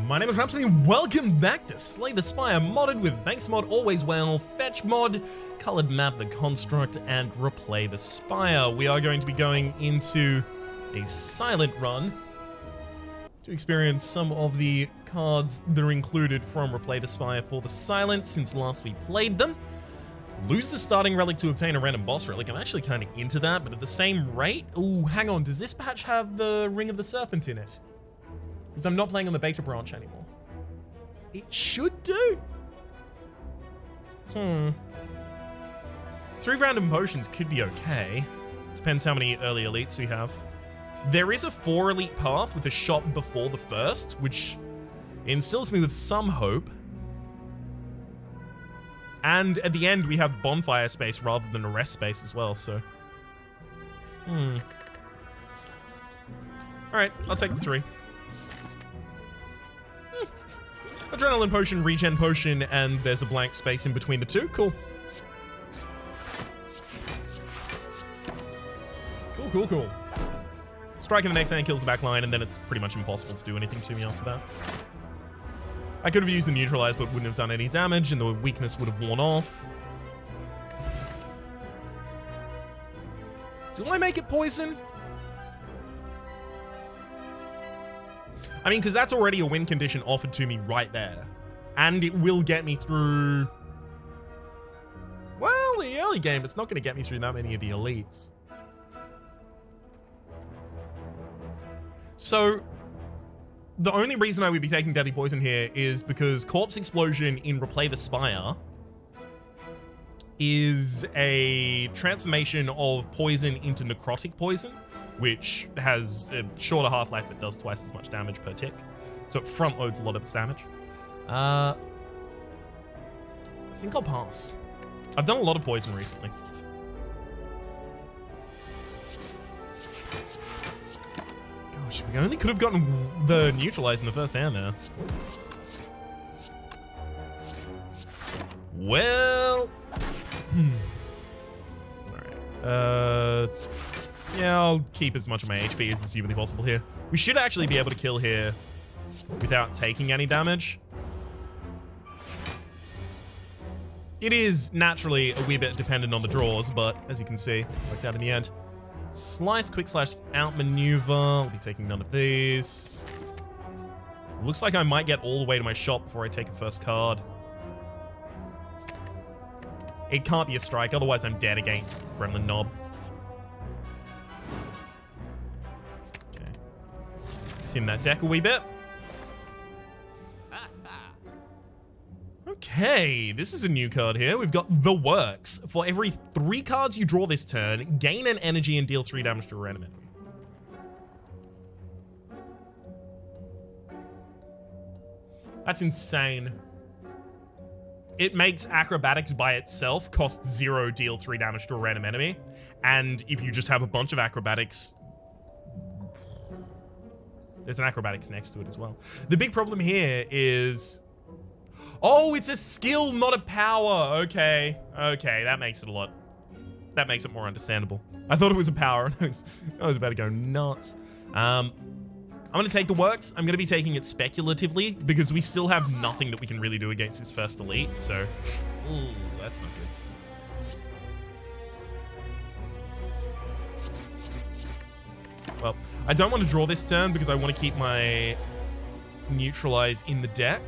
My name is Rhapsody and welcome back to Slay the Spire, modded with Banks mod, Always Well, Fetch mod, Colored Map the Construct, and Replay the Spire. We are going to be going into a silent run to experience some of the cards that are included from Replay the Spire for the silent since last we played them. Lose the starting relic to obtain a random boss relic. I'm actually kind of into that, but at the same rate... Ooh, hang on. Does this patch have the Ring of the Serpent in it? Because I'm not playing on the beta branch anymore. It should do. 3 random potions could be okay. Depends how many early elites we have. There is a 4 elite path with a shop before the first, which instills me with some hope. And at the end, we have bonfire space rather than a rest space as well, so... Alright, I'll take the 3. Adrenaline potion, regen potion, and there's a blank space in between the two. Cool. Cool. Strike in the next hand kills the back line, and then it's pretty much impossible to do anything to me after that. I could have used the neutralize, but wouldn't have done any damage, and the weakness would have worn off. Do I make it poison? I mean, because that's already a win condition offered to me right there. And it will get me through... Well, the early game, it's not going to get me through that many of the elites. So... the only reason I would be taking Deadly Poison here is because Corpse Explosion in Replay the Spire is a transformation of poison into necrotic poison, which has a shorter half-life but does twice as much damage per tick. So it front-loads a lot of its damage. I think I'll pass. I've done a lot of poison recently. Gosh, we only could have gotten the neutralize in the first hand there. Well... Alright. Yeah, I'll keep as much of my HP as is humanly possible here. We should actually be able to kill here without taking any damage. It is naturally a wee bit dependent on the draws, but as you can see, worked out in the end. Slice, quick slash, outmaneuver. I'll be taking none of these. Looks like I might get all the way to my shop before I take a first card. It can't be a strike, otherwise I'm dead against Gremlin Knob. Okay. Thin that deck a wee bit. Okay, this is a new card here. We've got The Works. For every 3 cards you draw this turn, gain an energy and deal 3 damage to a random enemy. That's insane. It makes acrobatics by itself cost 0, deal 3 damage to a random enemy. And if you just have a bunch of acrobatics, there's an acrobatics next to it as well. The big problem here is... oh, it's a skill, not a power. Okay, that makes it a lot. That makes it more understandable. I thought it was a power, and I was about to go nuts. I'm going to take The Works. I'm going to be taking it speculatively, because we still have nothing that we can really do against this first elite, so... ooh, that's not good. Well, I don't want to draw this turn, because I want to keep my neutralize in the deck.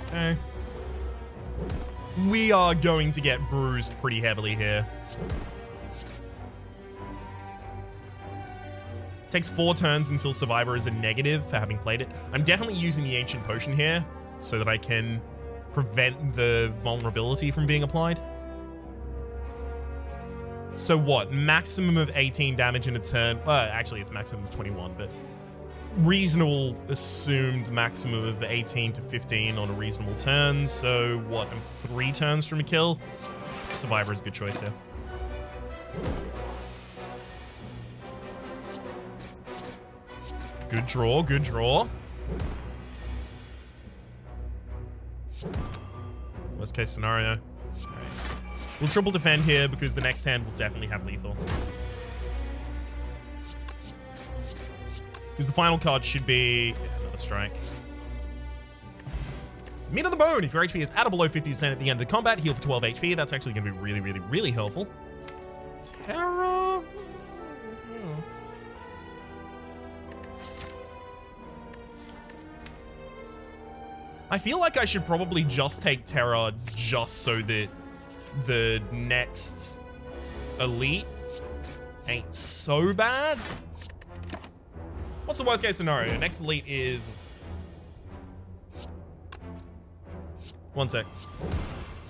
Okay. We are going to get bruised pretty heavily here. Takes 4 turns until Survivor is a negative for having played it. I'm definitely using the Ancient Potion here so that I can prevent the vulnerability from being applied. So what? Maximum of 18 damage in a turn. Well, actually, it's maximum of 21, but reasonable assumed maximum of 18 to 15 on a reasonable turn. So what? I'm 3 turns from a kill. Survivor is a good choice here. Good draw, good draw. Worst case scenario. All right. We'll triple defend here because the next hand will definitely have lethal. Because the final card should be another strike. Meat on the bone. If your HP is at or below 50% at the end of the combat, heal for 12 HP. That's actually going to be really, really, really helpful. Terra. I feel like I should probably just take Terra just so that the next elite ain't so bad. What's the worst case scenario? Next elite is... One sec.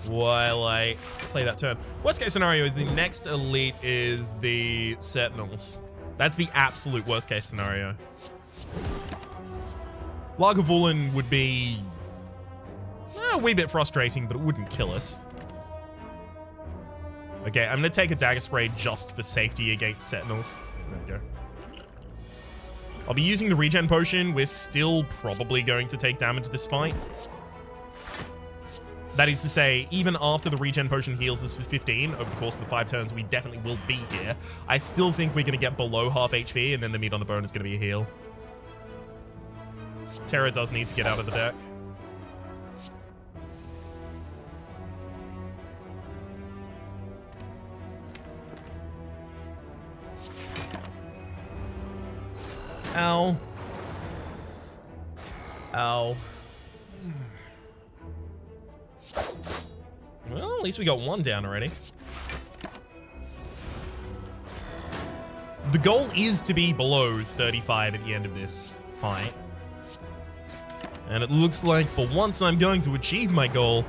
While I play that turn. Worst case scenario is the next elite is the Sentinels. That's the absolute worst case scenario. Lagavulin would be a wee bit frustrating, but it wouldn't kill us. Okay, I'm going to take a Dagger Spray just for safety against Sentinels. There we go. I'll be using the regen potion. We're still probably going to take damage this fight. That is to say, even after the regen potion heals us for 15, over the course of the 5 turns, we definitely will be here. I still think we're going to get below half HP, and then the meat on the bone is going to be a heal. Terra does need to get out of the deck. Ow. Ow. Well, at least we got one down already. The goal is to be below 35 at the end of this fight. And it looks like for once I'm going to achieve my goal.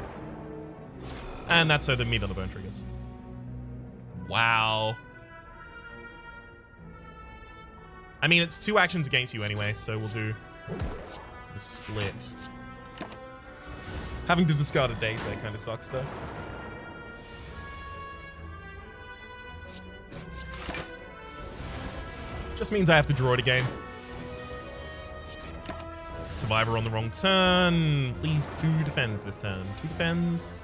And that's so the meat on the bone triggers. Wow. I mean, it's 2 actions against you anyway, so we'll do the split. Having to discard a date, that kind of sucks, though. Just means I have to draw it again. Survivor on the wrong turn. Please, 2 defends this turn. 2 defends.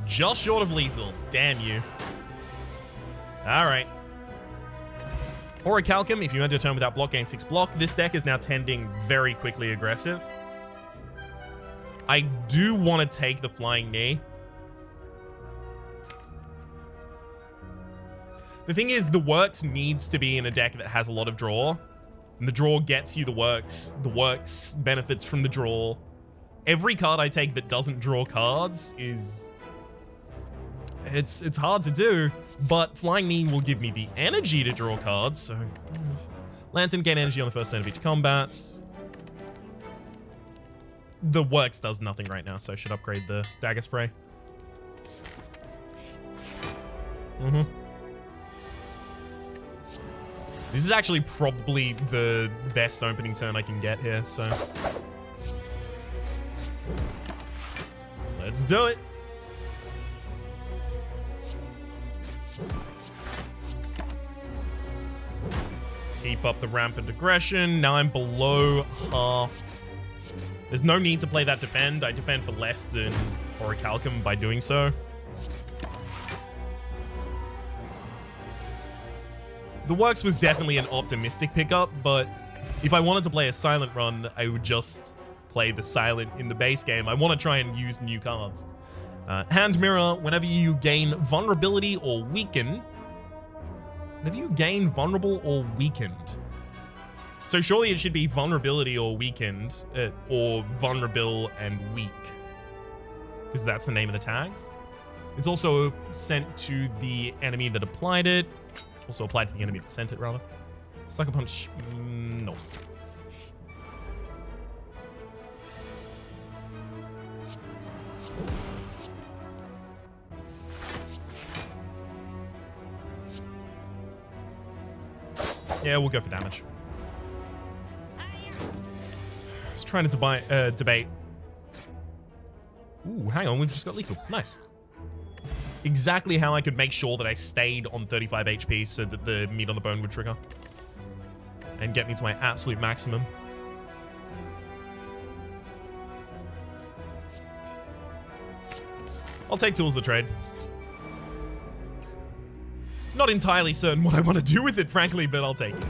Just short of lethal. Damn you. Alright. Orichalcum, if you enter a turn without block, gain 6 block. This deck is now tending very quickly aggressive. I do want to take the Flying Knee. The thing is, the Works needs to be in a deck that has a lot of draw. And the draw gets you the Works. The Works benefits from the draw. Every card I take that doesn't draw cards is... It's hard to do, but Flying Knee will give me the energy to draw cards, so... Lantern, gain energy on the first turn of each combat. The Works does nothing right now, so I should upgrade the Dagger Spray. This is actually probably the best opening turn I can get here, so... Let's do it! Keep up the rampant aggression. Now I'm below half. There's no need to play that defend. I defend for less than Orichalcum by doing so. The Works was definitely an optimistic pickup, but if I wanted to play a silent run, I would just play the silent in the base game. I want to try and use new cards. Hand Mirror, whenever you gain vulnerability or weaken. Whenever you gain vulnerable or weakened. So surely it should be vulnerability or weakened, or vulnerable and weak. Because that's the name of the tags. It's also sent to the enemy that applied it. Also applied to the enemy that sent it, rather. Sucker Punch, no. Yeah, we'll go for damage. Just trying to debate. Ooh, hang on, we've just got lethal. Nice. Exactly how I could make sure that I stayed on 35 HP so that the meat on the bone would trigger. And get me to my absolute maximum. I'll take Tools of the Trade. Not entirely certain what I want to do with it, frankly, but I'll take it.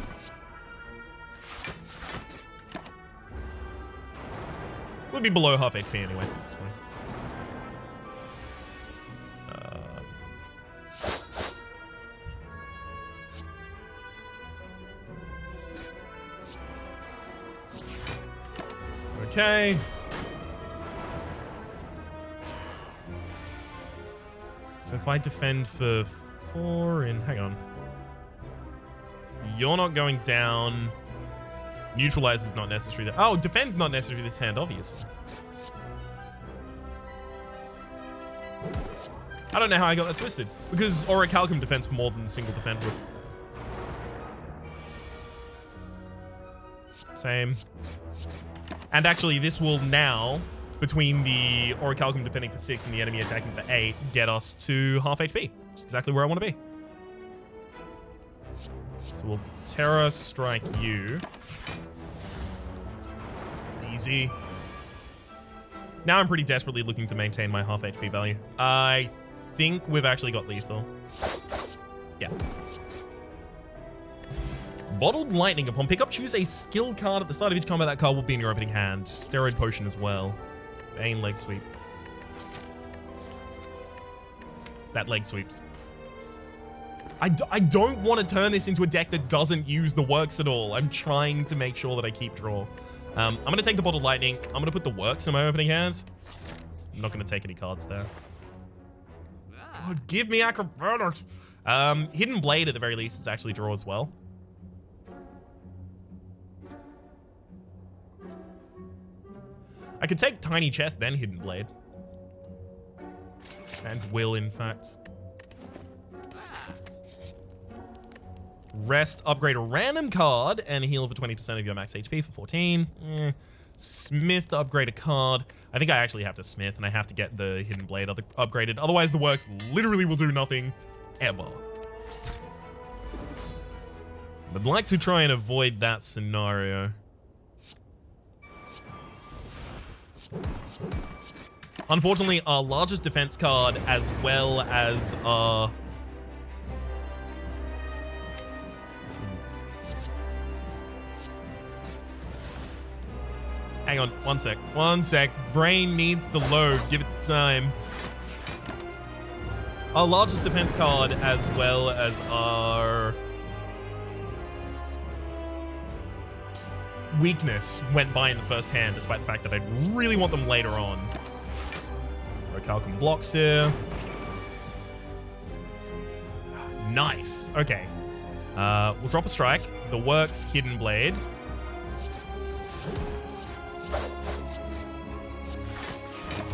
We'll be below half HP anyway. Okay. So if I defend for 4 and hang on. You're not going down. Neutralize is not necessary. Oh, defend's not necessary this hand, obviously. I don't know how I got that twisted. Because Orichalcum defends for more than a single defend would. Same. And actually, this will now, between the Orichalcum defending for 6 and the enemy attacking for 8, get us to half HP. Which is exactly where I want to be. So we'll Terror Strike you. Easy. Now I'm pretty desperately looking to maintain my half HP value. I think we've actually got lethal. Yeah. Bottled Lightning. Upon pickup, choose a skill card at the start of each combat. That card will be in your opening hand. Steroid Potion as well. Bane leg sweep. That leg sweeps. I don't want to turn this into a deck that doesn't use the works at all. I'm trying to make sure that I keep draw. I'm going to take the Bottled Lightning. I'm going to put the works in my opening hand. I'm not going to take any cards there. God, give me Acrobatics. Hidden Blade at the very least is actually draw as well. I could take Tiny Chest, then Hidden Blade. And will, in fact. Rest, upgrade a random card, and heal for 20% of your max HP for 14. Smith to upgrade a card. I think I actually have to Smith, and I have to get the Hidden Blade upgraded. Otherwise, the works literally will do nothing ever. I'd like to try and avoid that scenario. Unfortunately, our largest defense card, as well as our... Hang on, one sec. One sec. Brain needs to load. Give it time. Our largest defense card, as well as our... weakness, went by in the first hand, despite the fact that I really want them later on. Orichalcum blocks here. Nice. Okay. We'll drop a strike. The works, Hidden Blade.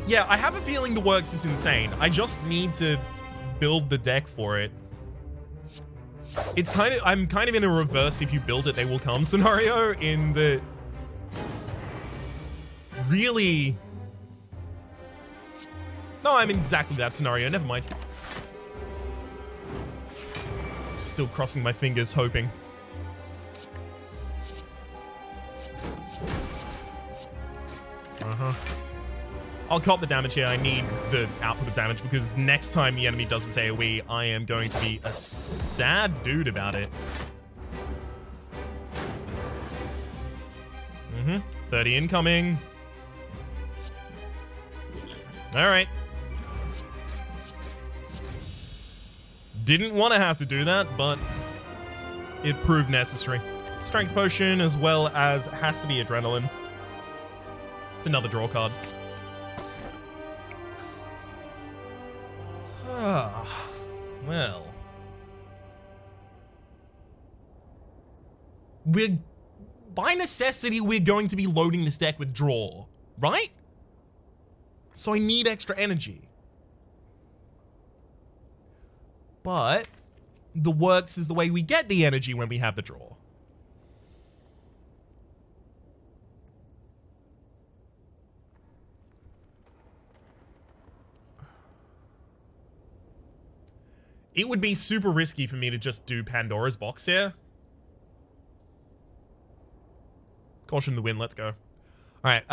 Yeah, I have a feeling the works is insane. I just need to build the deck for it. It's kind of, I'm kind of in a reverse if you build it, they will come scenario in the really... No, I'm in exactly that scenario. Never mind. Just still crossing my fingers, hoping. I'll cop the damage here. I need the output of damage because next time the enemy does its AoE, I am going to be a sad dude about it. 30 incoming. All right. Didn't want to have to do that, but it proved necessary. Strength Potion as well as has to be Adrenaline. It's another draw card. Well. By necessity, we're going to be loading this deck with draw, right? So I need extra energy. But the works is the way we get the energy when we have the draw. It would be super risky for me to just do Pandora's Box here. Caution the wind, let's go. Alright,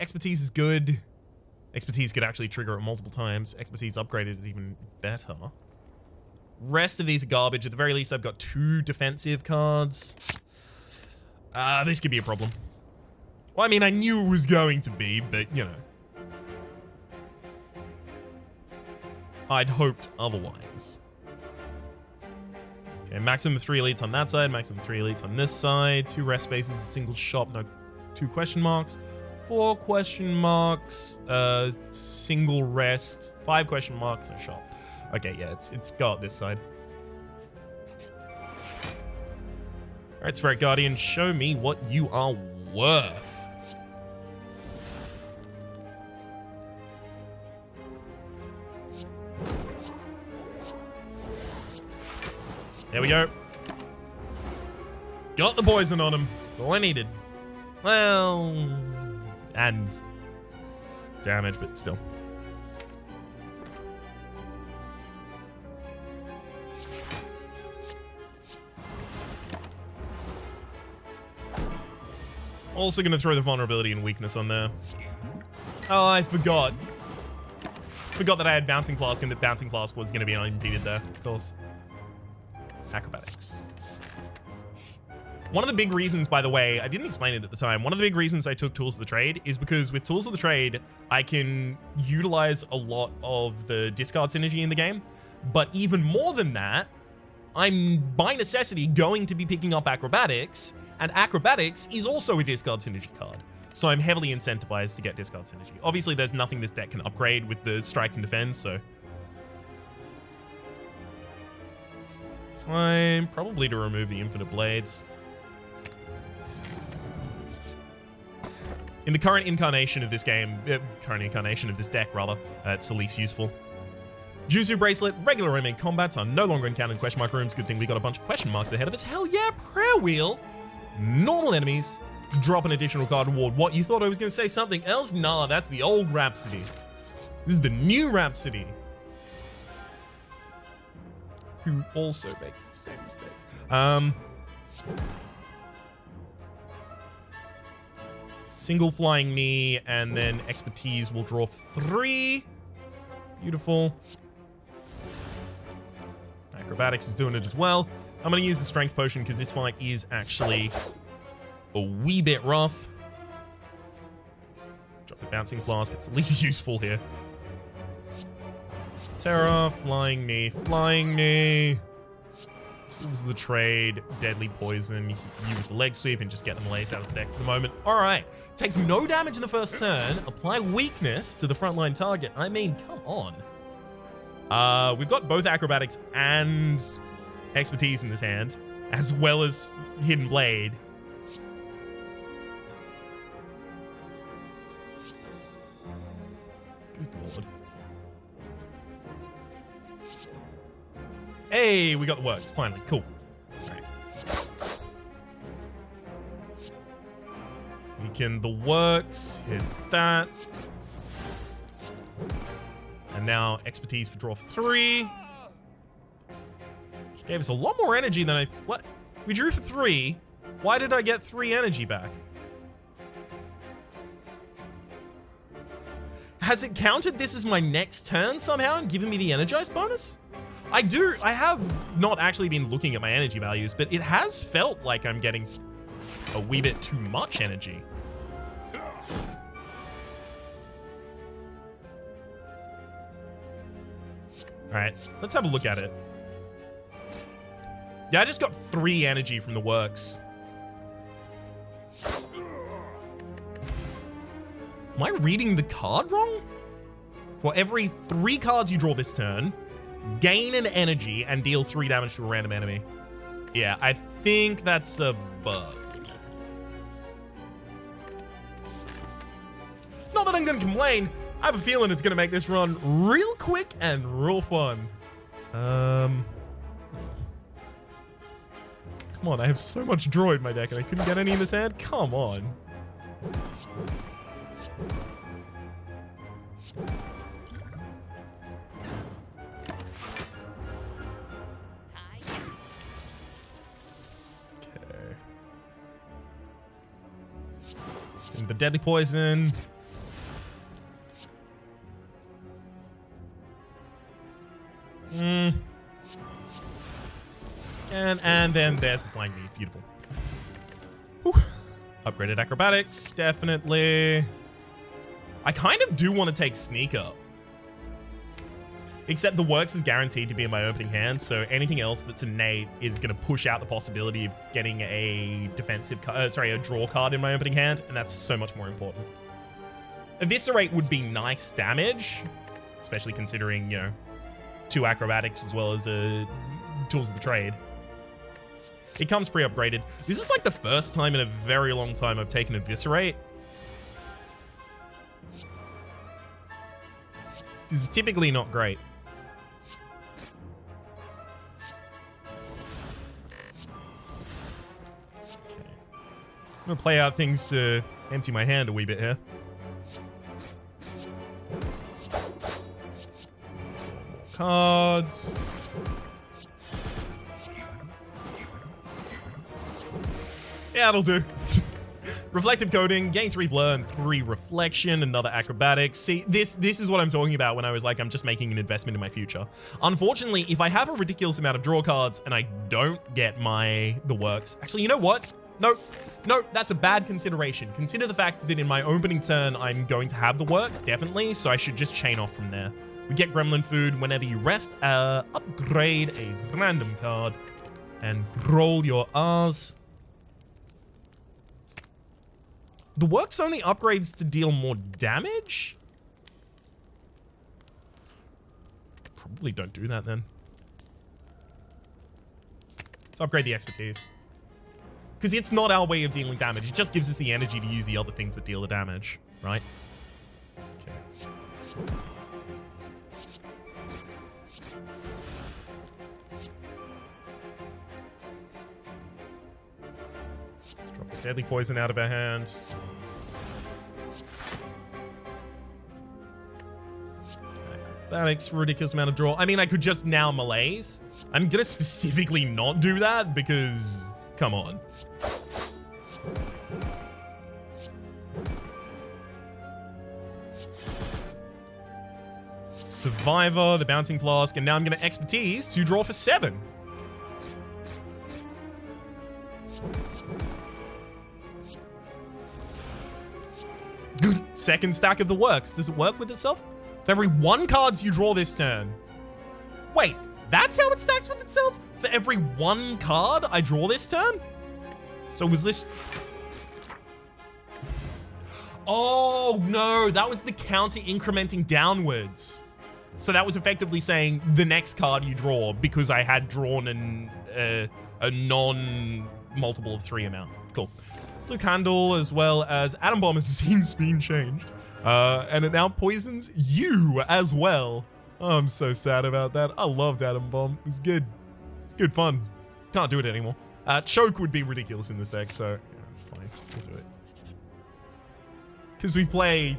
Expertise is good. Expertise could actually trigger it multiple times. Expertise upgraded is even better. Rest of these are garbage. At the very least, I've got 2 defensive cards. This could be a problem. Well, I mean, I knew it was going to be, but, you know. I'd hoped otherwise. Okay, maximum 3 elites on that side, maximum 3 elites on this side. 2 rest spaces, a single shop, no 2 question marks. 4 question marks, single rest, 5 question marks, and shop. Okay, yeah, it's got this side. Alright, Spirit Guardian, show me what you are worth. There we go. Got the poison on him. That's all I needed. Well, and damage, but still. Also going to throw the vulnerability and weakness on there. Oh, I forgot. Forgot that I had Bouncing Flask and that Bouncing Flask was going to be unimpeded there, of course. Acrobatics. One of the big reasons, by the way, I didn't explain it at the time, one of the big reasons I took Tools of the Trade is because with Tools of the Trade, I can utilize a lot of the discard synergy in the game. But even more than that, I'm, by necessity, going to be picking up Acrobatics, and Acrobatics is also a discard synergy card. So I'm heavily incentivized to get discard synergy. Obviously, there's nothing this deck can upgrade with the strikes and defense, so... It's time probably to remove the Infinite Blades. In the current incarnation of this game, current incarnation of this deck, rather, it's the least useful. Jutsu Bracelet, regular remake combats are no longer encountered in question mark rooms. Good thing we got a bunch of question marks ahead of us. Hell yeah, Prayer Wheel. Normal enemies drop an additional card reward. What, you thought I was going to say something else? Nah, that's the old Rhapsody. This is the new Rhapsody. Who also makes the same mistakes. Single flying knee, and then expertise will draw 3. Beautiful. Acrobatics is doing it as well. I'm going to use the strength potion because this fight is actually a wee bit rough. Drop the bouncing flask. It's the least useful here. Terra, flying knee, flying knee. Tools of the Trade, deadly poison. Use the leg sweep and just get them lays out of the deck for the moment. All right. Take no damage in the first turn. Apply weakness to the frontline target. I mean, come on. We've got both acrobatics and expertise in this hand, as well as Hidden Blade. Good lord. Hey, we got the works, finally. Cool. All right. Weaken the works, hit that. And now expertise for draw 3. Which gave us a lot more energy than what? We drew for 3. Why did I get 3 energy back? Has it counted this as my next turn somehow and given me the energize bonus? I have not actually been looking at my energy values, but it has felt like I'm getting a wee bit too much energy. All right, let's have a look at it. Yeah, I just got 3 energy from the works. Am I reading the card wrong? For every 3 cards you draw this turn, gain an energy and deal 3 damage to a random enemy. Yeah, I think that's a bug. Not that I'm going to complain. I have a feeling it's going to make this run real quick and real fun. Come on, I have so much draw in my deck and I couldn't get any in this hand? Come on. Okay. And the deadly poison. And then there's the flying knee. Beautiful. Whew. Upgraded acrobatics, definitely. I kind of do want to take sneak up. Except the works is guaranteed to be in my opening hand, so anything else that's innate is going to push out the possibility of getting a a draw card in my opening hand, and that's so much more important. Eviscerate would be nice damage, especially considering, 2 acrobatics as well as tools of the trade. It comes pre-upgraded. This is like the first time in a very long time I've taken Eviscerate. This is typically not great. Okay. I'm gonna play out things to empty my hand a wee bit here. Cards. Yeah, that'll do. Reflective Coating, gain 3 blur and 3 reflection, another acrobatics. See, this is what I'm talking about when I was like, I'm just making an investment in my future. Unfortunately, if I have a ridiculous amount of draw cards and I don't get the works, actually, you know what? No, that's a bad consideration. Consider the fact that in my opening turn, I'm going to have the works, definitely, so I should just chain off from there. We get Gremlin Food whenever you rest, upgrade a random card, and roll your R's. The works only upgrades to deal more damage? Probably don't do that then. Let's upgrade the expertise. Because it's not our way of dealing damage. It just gives us the energy to use the other things that deal the damage, right? Okay. Let's drop the deadly poison out of our hands. Acrobatics, ridiculous amount of draw. I mean, I could just now malaise. I'm gonna specifically not do that because, come on. Survivor, the Bouncing Flask, and now I'm gonna expertise to draw for 7. Good. Second stack of the works. Does it work with itself? For every 1 cards you draw this turn. Wait, that's how it stacks with itself? For every 1 card I draw this turn? So was this... Oh, no, that was the counter incrementing downwards. So that was effectively saying the next card you draw because I had drawn a non-multiple of 3 amount. Cool. Blue Candle as well as Atom Bomb has since been changed. And it now poisons you as well. Oh, I'm so sad about that. I loved Atom Bomb. It was good. It's good fun. Can't do it anymore. Choke would be ridiculous in this deck, so yeah, fine. We'll do it. Because we play,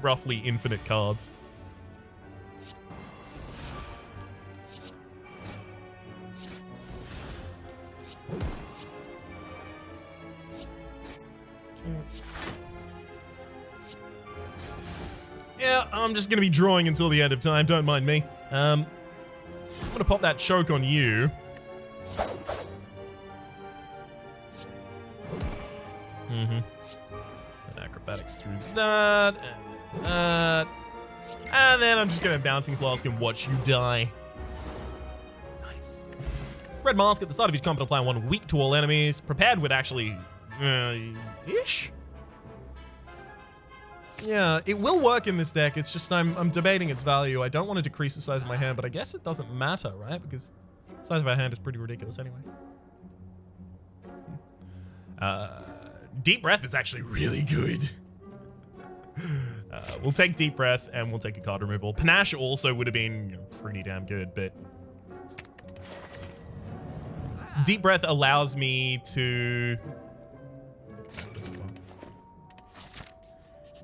roughly infinite cards. Yeah, I'm just going to be drawing until the end of time. Don't mind me. I'm going to pop that choke on you. And acrobatics through that. And then I'm just going to Bouncing Flask and watch you die. Nice. Red Mask at the start of each combat, apply 1 weak to all enemies. Prepared would actually... ish? Yeah, it will work in this deck. It's just I'm debating its value. I don't want to decrease the size of my hand, but I guess it doesn't matter, right? Because the size of our hand is pretty ridiculous anyway. Deep Breath is actually really good. We'll take Deep Breath and we'll take a card removal. Panache also would have been pretty damn good, but... Deep Breath allows me to...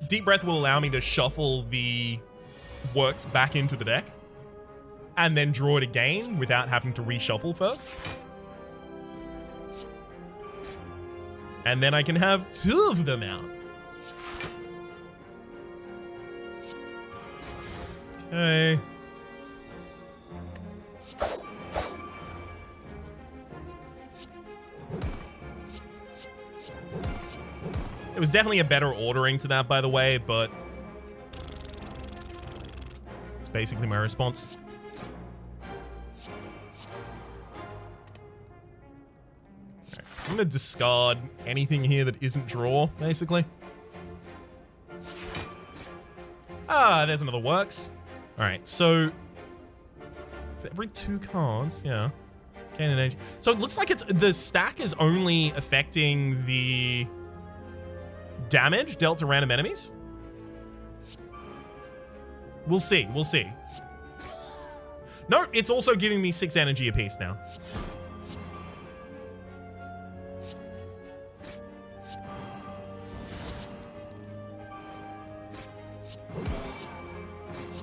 Deep Breath will allow me to shuffle the works back into the deck and then draw it again without having to reshuffle first. And then I can have 2 of them out. Okay. It was definitely a better ordering to that, by the way, but it's basically my response. Right, I'm gonna discard anything here that isn't draw, basically. Ah, there's another works. All right, so for every 2 cards, yeah. Gain an energy. So it looks like it's the stack is only affecting the damage dealt to random enemies. We'll see. We'll see. No, it's also giving me 6 energy apiece now.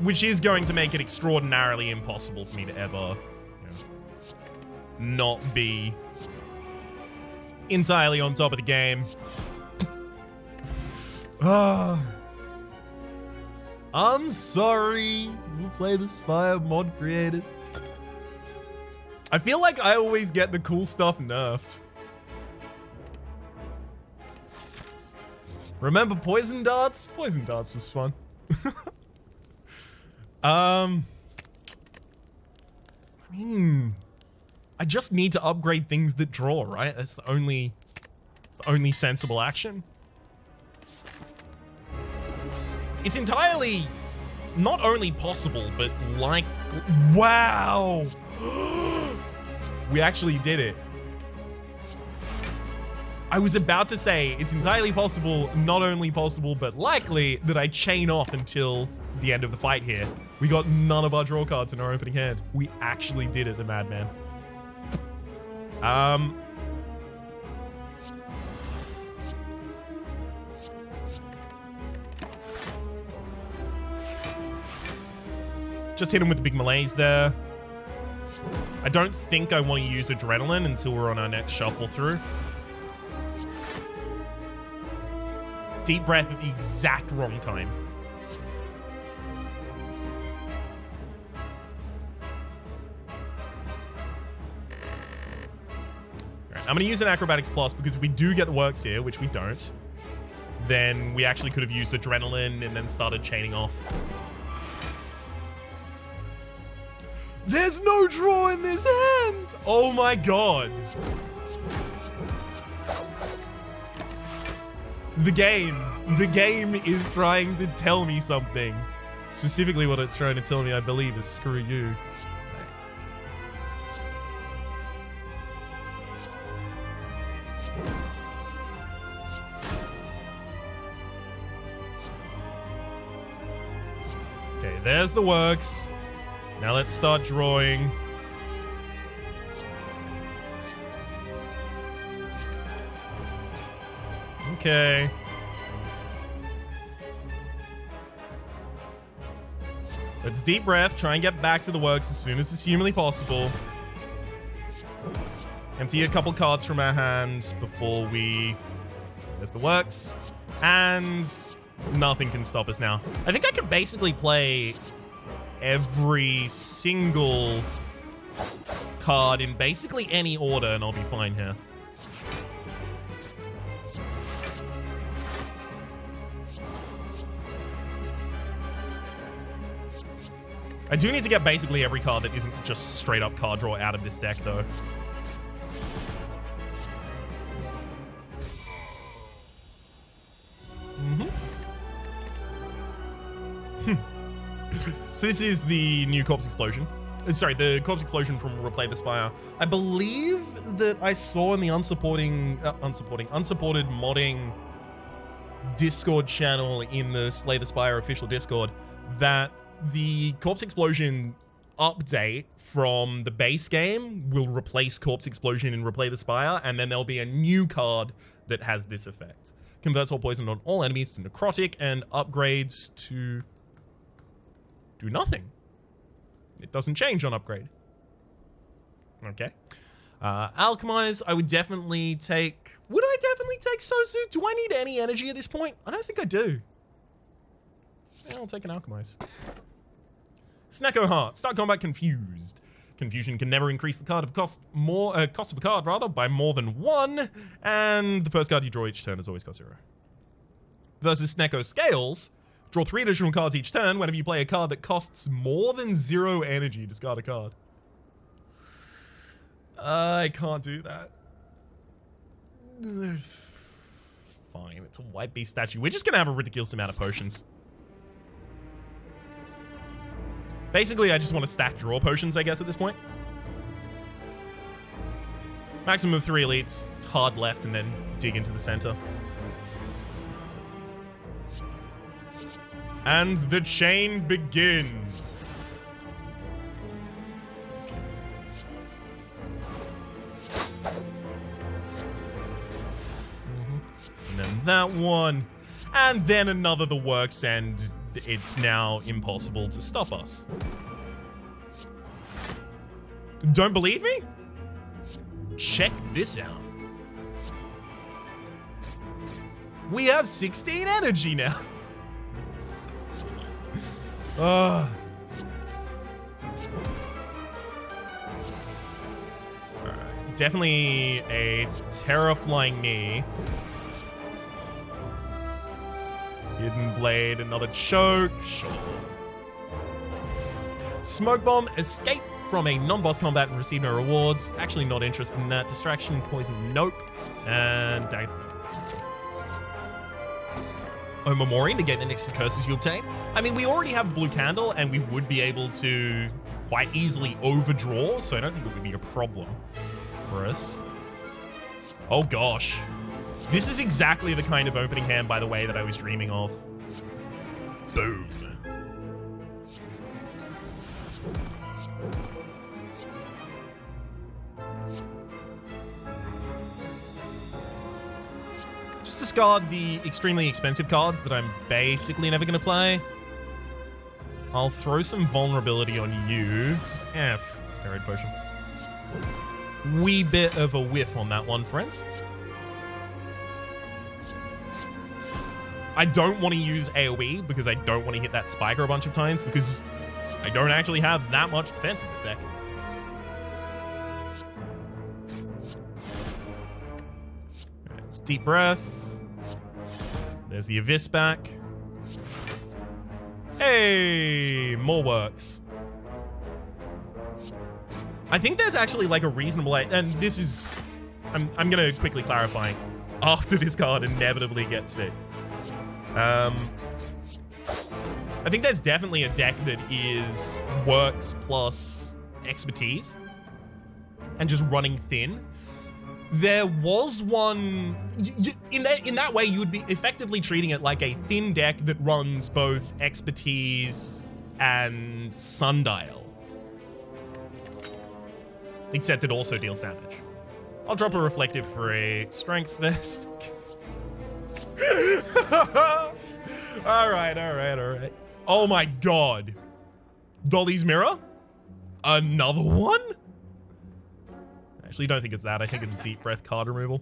Which is going to make it extraordinarily impossible for me to ever, not be entirely on top of the game. I'm sorry. We'll play the Spire mod creators. I feel like I always get the cool stuff nerfed. Remember Poison Darts? Poison Darts was fun. I mean, I just need to upgrade things that draw, right? That's the only sensible action. It's entirely not only possible, but like, wow. We actually did it. I was about to say it's entirely possible, not only possible, but likely that I chain off until the end of the fight here. We got none of our draw cards in our opening hand. We actually did it, the madman. Just hit him with the big malaise there. I don't think I want to use Adrenaline until we're on our next shuffle through. Deep breath at the exact wrong time. Right, I'm going to use an Acrobatics Plus because if we do get the works here, which we don't, then we actually could have used Adrenaline and then started chaining off. There's no draw in this hand! Oh my god. The game is trying to tell me something. Specifically what it's trying to tell me, I believe, is screw you. Okay, there's the works. Now let's start drawing. Okay. Let's deep breath, try and get back to the works as soon as it's humanly possible. Empty a couple cards from our hand before we... There's the works. And nothing can stop us now. I think I can basically play every single card in basically any order and I'll be fine here. I do need to get basically every card that isn't just straight up card draw out of this deck though. So this is the new Corpse Explosion. Sorry, the Corpse Explosion from Replay the Spire. I believe that I saw in the unsupported modding Discord channel in the Slay the Spire official Discord that the Corpse Explosion update from the base game will replace Corpse Explosion in Replay the Spire, and then there'll be a new card that has this effect. Converts all poison on all enemies to necrotic and upgrades to do nothing. It doesn't change on upgrade. Okay. Alchemize, I would definitely take... Would I definitely take Sozu? Do I need any energy at this point? I don't think I do. Yeah, I'll take an Alchemize. Snecko Heart. Start combat confused. Confusion can never increase the card of cost of a card rather by more than 1, and the first card you draw each turn is always cost 0. Versus Snecko Scales, draw 3 additional cards each turn. Whenever you play a card that costs more than 0 energy, discard a card. I can't do that. Fine, it's a white beast statue. We're just gonna have a ridiculous amount of potions. Basically, I just want to stack draw potions, I guess, at this point. Maximum of 3 elites, hard left, and then dig into the center. And the chain begins. And then that one. And then another the works, and it's now impossible to stop us. Don't believe me? Check this out. We have 16 energy now. Alright. Definitely a Terraflying Knee. Hidden Blade, another choke. Sure. Smoke Bomb, escape from a non-boss combat and receive no rewards. Actually not interested in that. Distraction, Poison, nope. And Omamori, negate the next two curses you obtain. I mean, we already have Blue Candle, and we would be able to quite easily overdraw, so I don't think it would be a problem for us. Oh gosh. This is exactly the kind of opening hand, by the way, that I was dreaming of. Boom. Just discard the extremely expensive cards that I'm basically never going to play. I'll throw some vulnerability on you. F, steroid potion. Wee bit of a whiff on that one, friends. I don't want to use AoE because I don't want to hit that spiker a bunch of times because I don't actually have that much defense in this deck. Alright, it's deep breath. There's the Abyss back. Hey, more works. I think there's actually like a reasonable, and this is, I'm gonna quickly clarify after this card inevitably gets fixed. I think there's definitely a deck that is works plus expertise and just running thin. There was one in that way you would be effectively treating it like a thin deck that runs both expertise and Sundial, except it also deals damage. I'll drop a reflective for a strength vest. All right. Oh my god. Dolly's Mirror? Another one? I actually don't think it's that. I think it's deep breath card removal.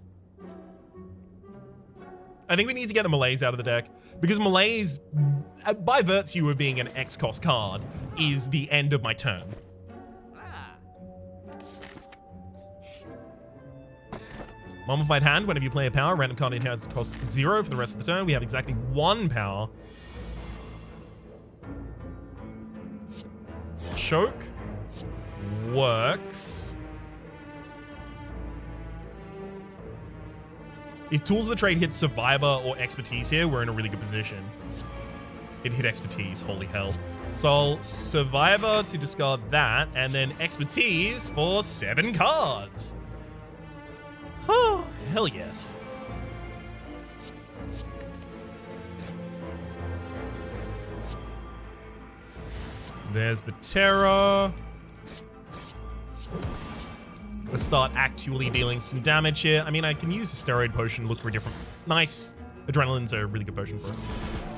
I think we need to get the Malaise out of the deck because Malaise, by virtue of being an X-cost card, is the end of my turn. Mummified Hand, whenever you play a power, random card in hand costs 0 for the rest of the turn. We have exactly 1 power. Choke works. If Tools of the Trade hits Survivor or Expertise here, we're in a really good position. It hit Expertise, holy hell. So I'll Survivor to discard that, and then Expertise for 7 cards. Oh, hell yes. There's the Terror. Let's start actually dealing some damage here. I mean, I can use the Steroid Potion, look for a different... Nice. Adrenaline's a really good potion for us.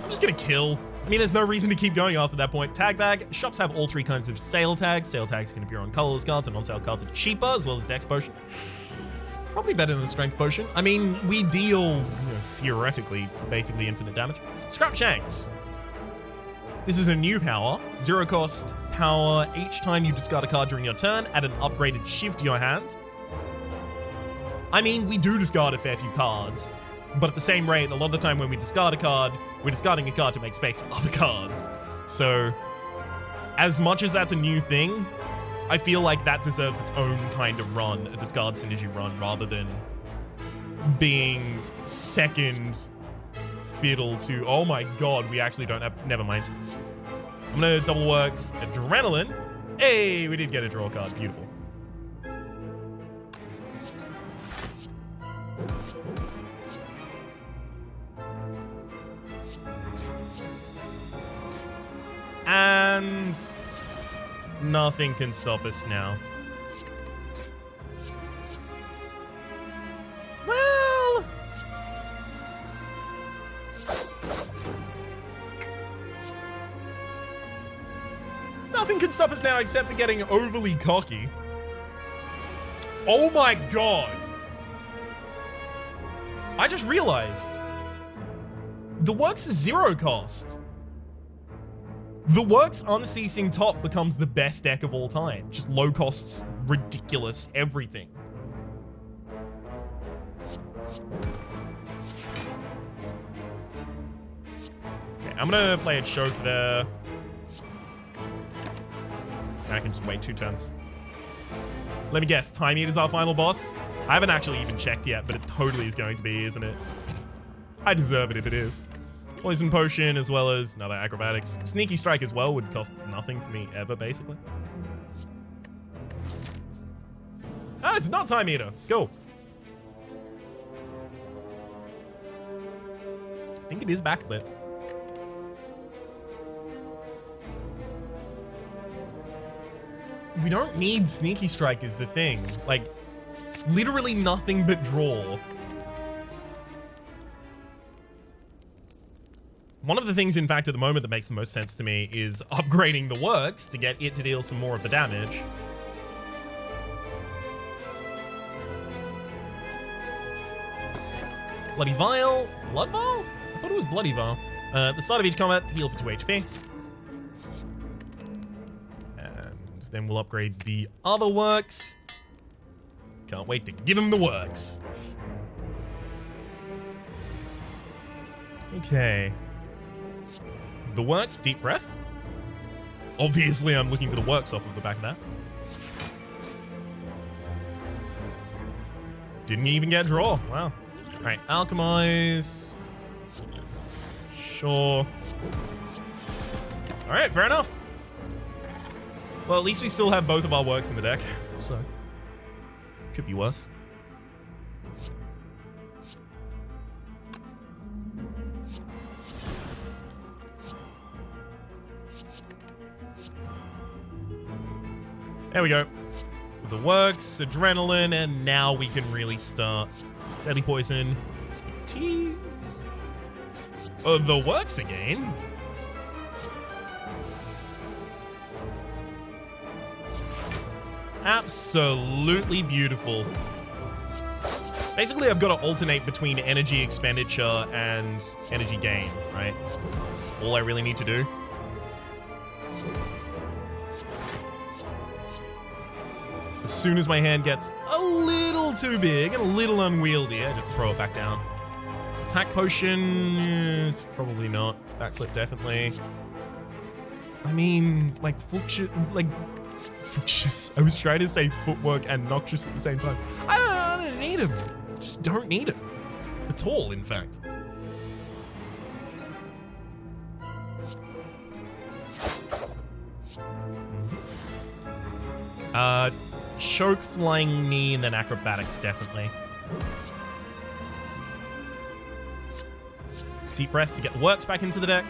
I'm just gonna kill. I mean, there's no reason to keep going after that point. Tag bag. Shops have all 3 kinds of sale tags. Sale tags can appear on colorless cards, and on-sale cards are cheaper, as well as Dex Potion. Probably better than the Strength Potion. I mean, we deal, theoretically, basically infinite damage. Scrap Shanks. This is a new power. 0 cost power each time you discard a card during your turn. Add an upgraded shiv to your hand. I mean, we do discard a fair few cards, but at the same rate, a lot of the time when we discard a card, we're discarding a card to make space for other cards. So, as much as that's a new thing, I feel like that deserves its own kind of run, a discard synergy run, rather than being second fiddle to, oh my god, we actually don't have, never mind. I'm gonna double works Adrenaline. Hey, we did get a draw card, beautiful. And nothing can stop us now. Well, nothing can stop us now except for getting overly cocky. Oh my god. I just realized the works is 0 cost. The Works Unceasing Top becomes the best deck of all time. Just low costs, ridiculous, everything. Okay, I'm gonna play a choke there. I can just wait 2 turns. Let me guess, Time Eater's our final boss? I haven't actually even checked yet, but it totally is going to be, isn't it? I deserve it if it is. Poison Potion, as well as another Acrobatics. Sneaky Strike as well would cost nothing for me ever, basically. Ah, it's not Time Eater. Go. I think it is backlit. We don't need Sneaky Strike is the thing. Like, literally nothing but draw. One of the things, in fact, at the moment that makes the most sense to me is upgrading the Works to get it to deal some more of the damage. Bloody Vial? Blood Vial? I thought it was Bloody Vial. At the start of each combat, heal for 2 HP. And then we'll upgrade the other Works. Can't wait to give him the Works. Okay. The Works, Deep Breath. Obviously, I'm looking for the Works off of the back of that. Didn't even get a draw. Wow. All right, Alchemize. Sure. All right, fair enough. Well, at least we still have both of our Works in the deck, so could be worse. There we go. The Works, Adrenaline, and now we can really start. Deadly Poison, Expertise. The Works again. Absolutely beautiful. Basically, I've got to alternate between energy expenditure and energy gain, right? That's all I really need to do. As soon as my hand gets a little too big and a little unwieldy, I just throw it back down. Attack Potion, probably not. Backflip, definitely. I mean, like, Fucsious. I was trying to say Footwork and Noxious at the same time. I don't need him. Just don't need him. At all, in fact. Choke, Flying Knee, and then Acrobatics, definitely. Deep Breath to get the Works back into the deck.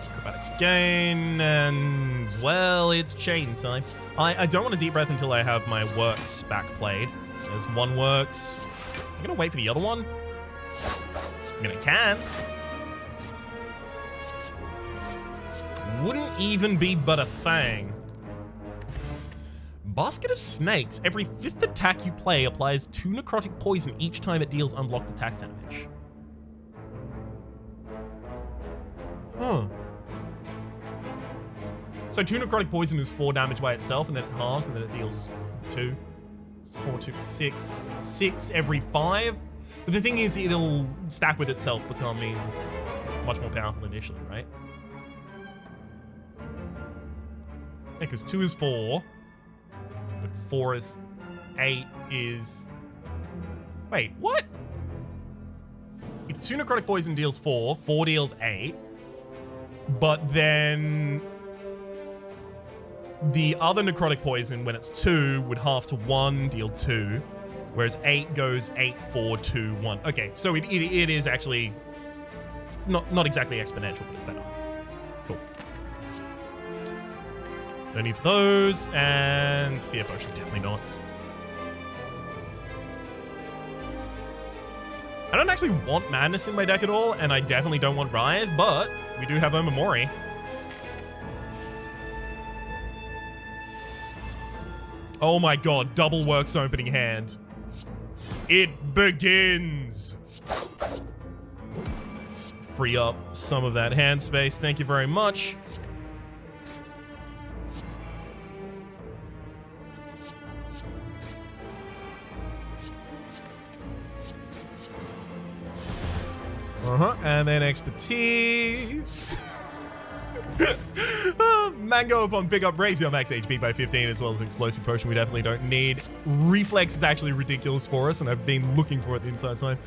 Acrobatics again, and, well, it's chain time. I don't want to Deep Breath until I have my Works back played. There's one Works. I'm going to wait for the other one. I mean, I can. Wouldn't even be but a thing. Basket of Snakes. Every 5th attack you play applies 2 necrotic poison each time it deals unblocked attack damage. Huh. So 2 necrotic poison is 4 damage by itself, and then it halves, and then it deals 2. It's 4, 2, 6. 6 every 5. But the thing is, it'll stack with itself, becoming much more powerful initially, right? Yeah, because 2 is 4, but 4 is 8 is... Wait, what? If 2 necrotic poison deals 4, 4 deals 8, but then the other necrotic poison, when it's 2, would half to 1, deal 2, whereas 8 goes 8, 4, 2, 1. Okay, so it is actually not exactly exponential, but it's better. Cool. No need for those, and Fear Potion, definitely not. I don't actually want Madness in my deck at all, and I definitely don't want Writhe, but we do have Omamori. Oh my god, double works opening hand. It begins! Let's free up some of that hand space, thank you very much. And then Expertise. Mango upon pickup, raise your max HP by 15, as well as an Explosive Potion we definitely don't need. Reflex is actually ridiculous for us, and I've been looking for it the entire time.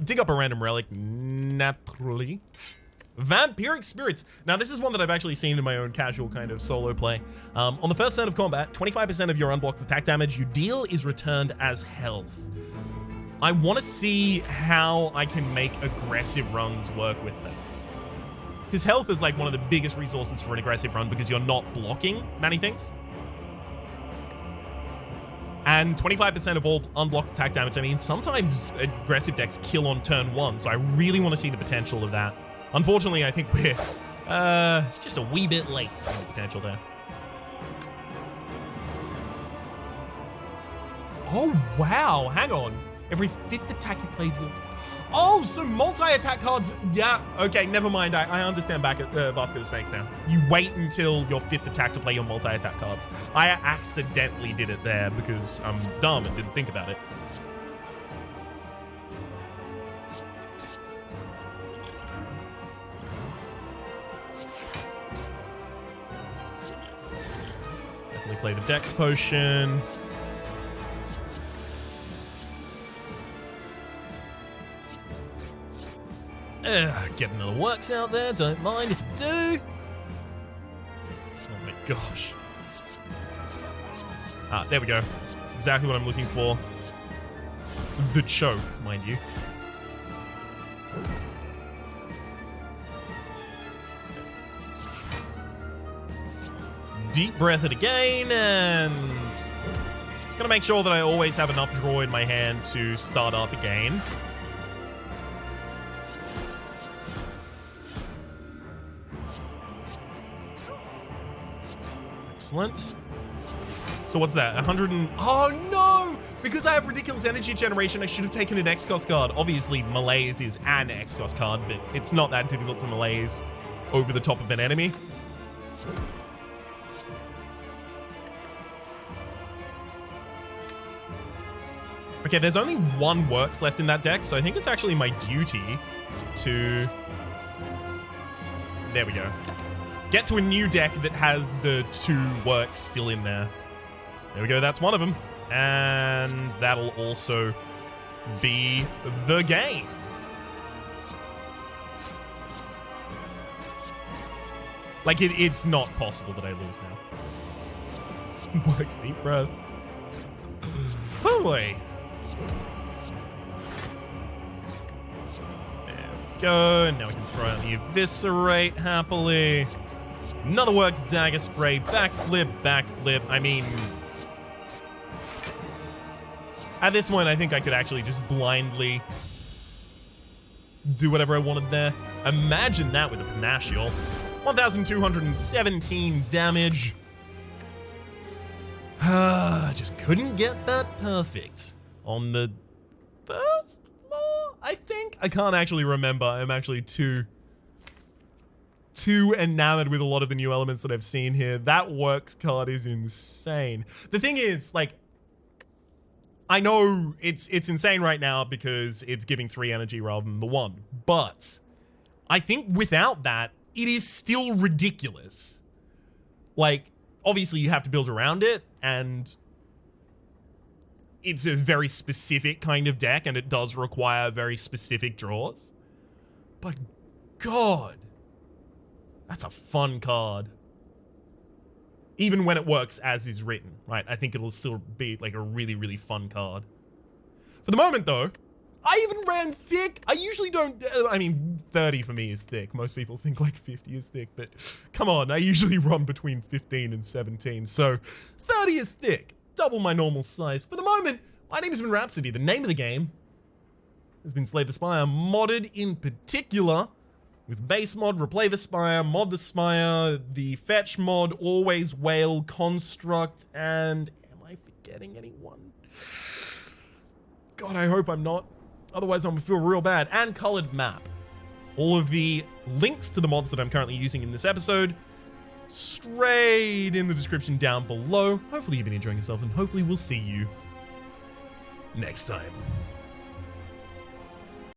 Dig up a random relic, naturally. Vampiric Spirits. Now, this is one that I've actually seen in my own casual kind of solo play. On the first turn of combat, 25% of your unblocked attack damage you deal is returned as health. I want to see how I can make aggressive runs work with them. Because health is like one of the biggest resources for an aggressive run because you're not blocking many things. And 25% of all unblocked attack damage, I mean, sometimes aggressive decks kill on turn 1, so I really want to see the potential of that. Unfortunately, I think we're just a wee bit late on the potential there. Oh, wow. Hang on. Every 5th attack you play deals. Oh, so multi-attack cards. Yeah, okay, never mind. I understand back at Basket of Snakes now. You wait until your 5th attack to play your multi-attack cards. I accidentally did it there because I'm dumb and didn't think about it. Definitely play the Dex Potion. Get another works out there, don't mind if you do. Oh my gosh. Ah, there we go. That's exactly what I'm looking for. The choke, mind you. Deep breath it again, and just gonna make sure that I always have enough draw in my hand to start up again. Excellent. So what's that? 100 and... Oh no! Because I have ridiculous energy generation, I should have taken an X-Cos card. Obviously, Malaise is an X-Cos card, but it's not that difficult to Malaise over the top of an enemy. Okay, there's only 1 works left in that deck, so I think it's actually my duty to... There we go. Get to a new deck that has the 2 works still in there. There we go, that's one of them. And that'll also be the game. Like, it's not possible that I lose now. Works, deep breath. Oh boy. There we go. Now we can throw out the Eviscerate happily. Another works, Dagger Spray, backflip, backflip. I mean, at this point, I think I could actually just blindly do whatever I wanted there. Imagine that with a Panaceal. 1,217 damage. Just couldn't get that perfect on the first floor, I think. I can't actually remember. I'm actually too too enamored with a lot of the new elements that I've seen here. That works card is insane. The thing is, like, I know it's insane right now because it's giving 3 energy rather than the 1, but I think without that, it is still ridiculous. Like, obviously you have to build around it, and it's a very specific kind of deck, and it does require very specific draws. But God, that's a fun card. Even when it works as is written, right? I think it'll still be like a really, really fun card. For the moment, though, I even ran thick. I usually don't, I mean, 30 for me is thick. Most people think like 50 is thick, but come on, I usually run between 15 and 17. So 30 is thick, double my normal size. For the moment, my name has been Rhapsody. The name of the game has been Slay the Spire, modded in particular with base mod, replay the Spire, mod the Spire, the fetch mod, always whale, construct, and am I forgetting anyone? God, I hope I'm not. Otherwise, I'm gonna feel real bad. And colored map. All of the links to the mods that I'm currently using in this episode, straight in the description down below. Hopefully you've been enjoying yourselves, and hopefully we'll see you next time.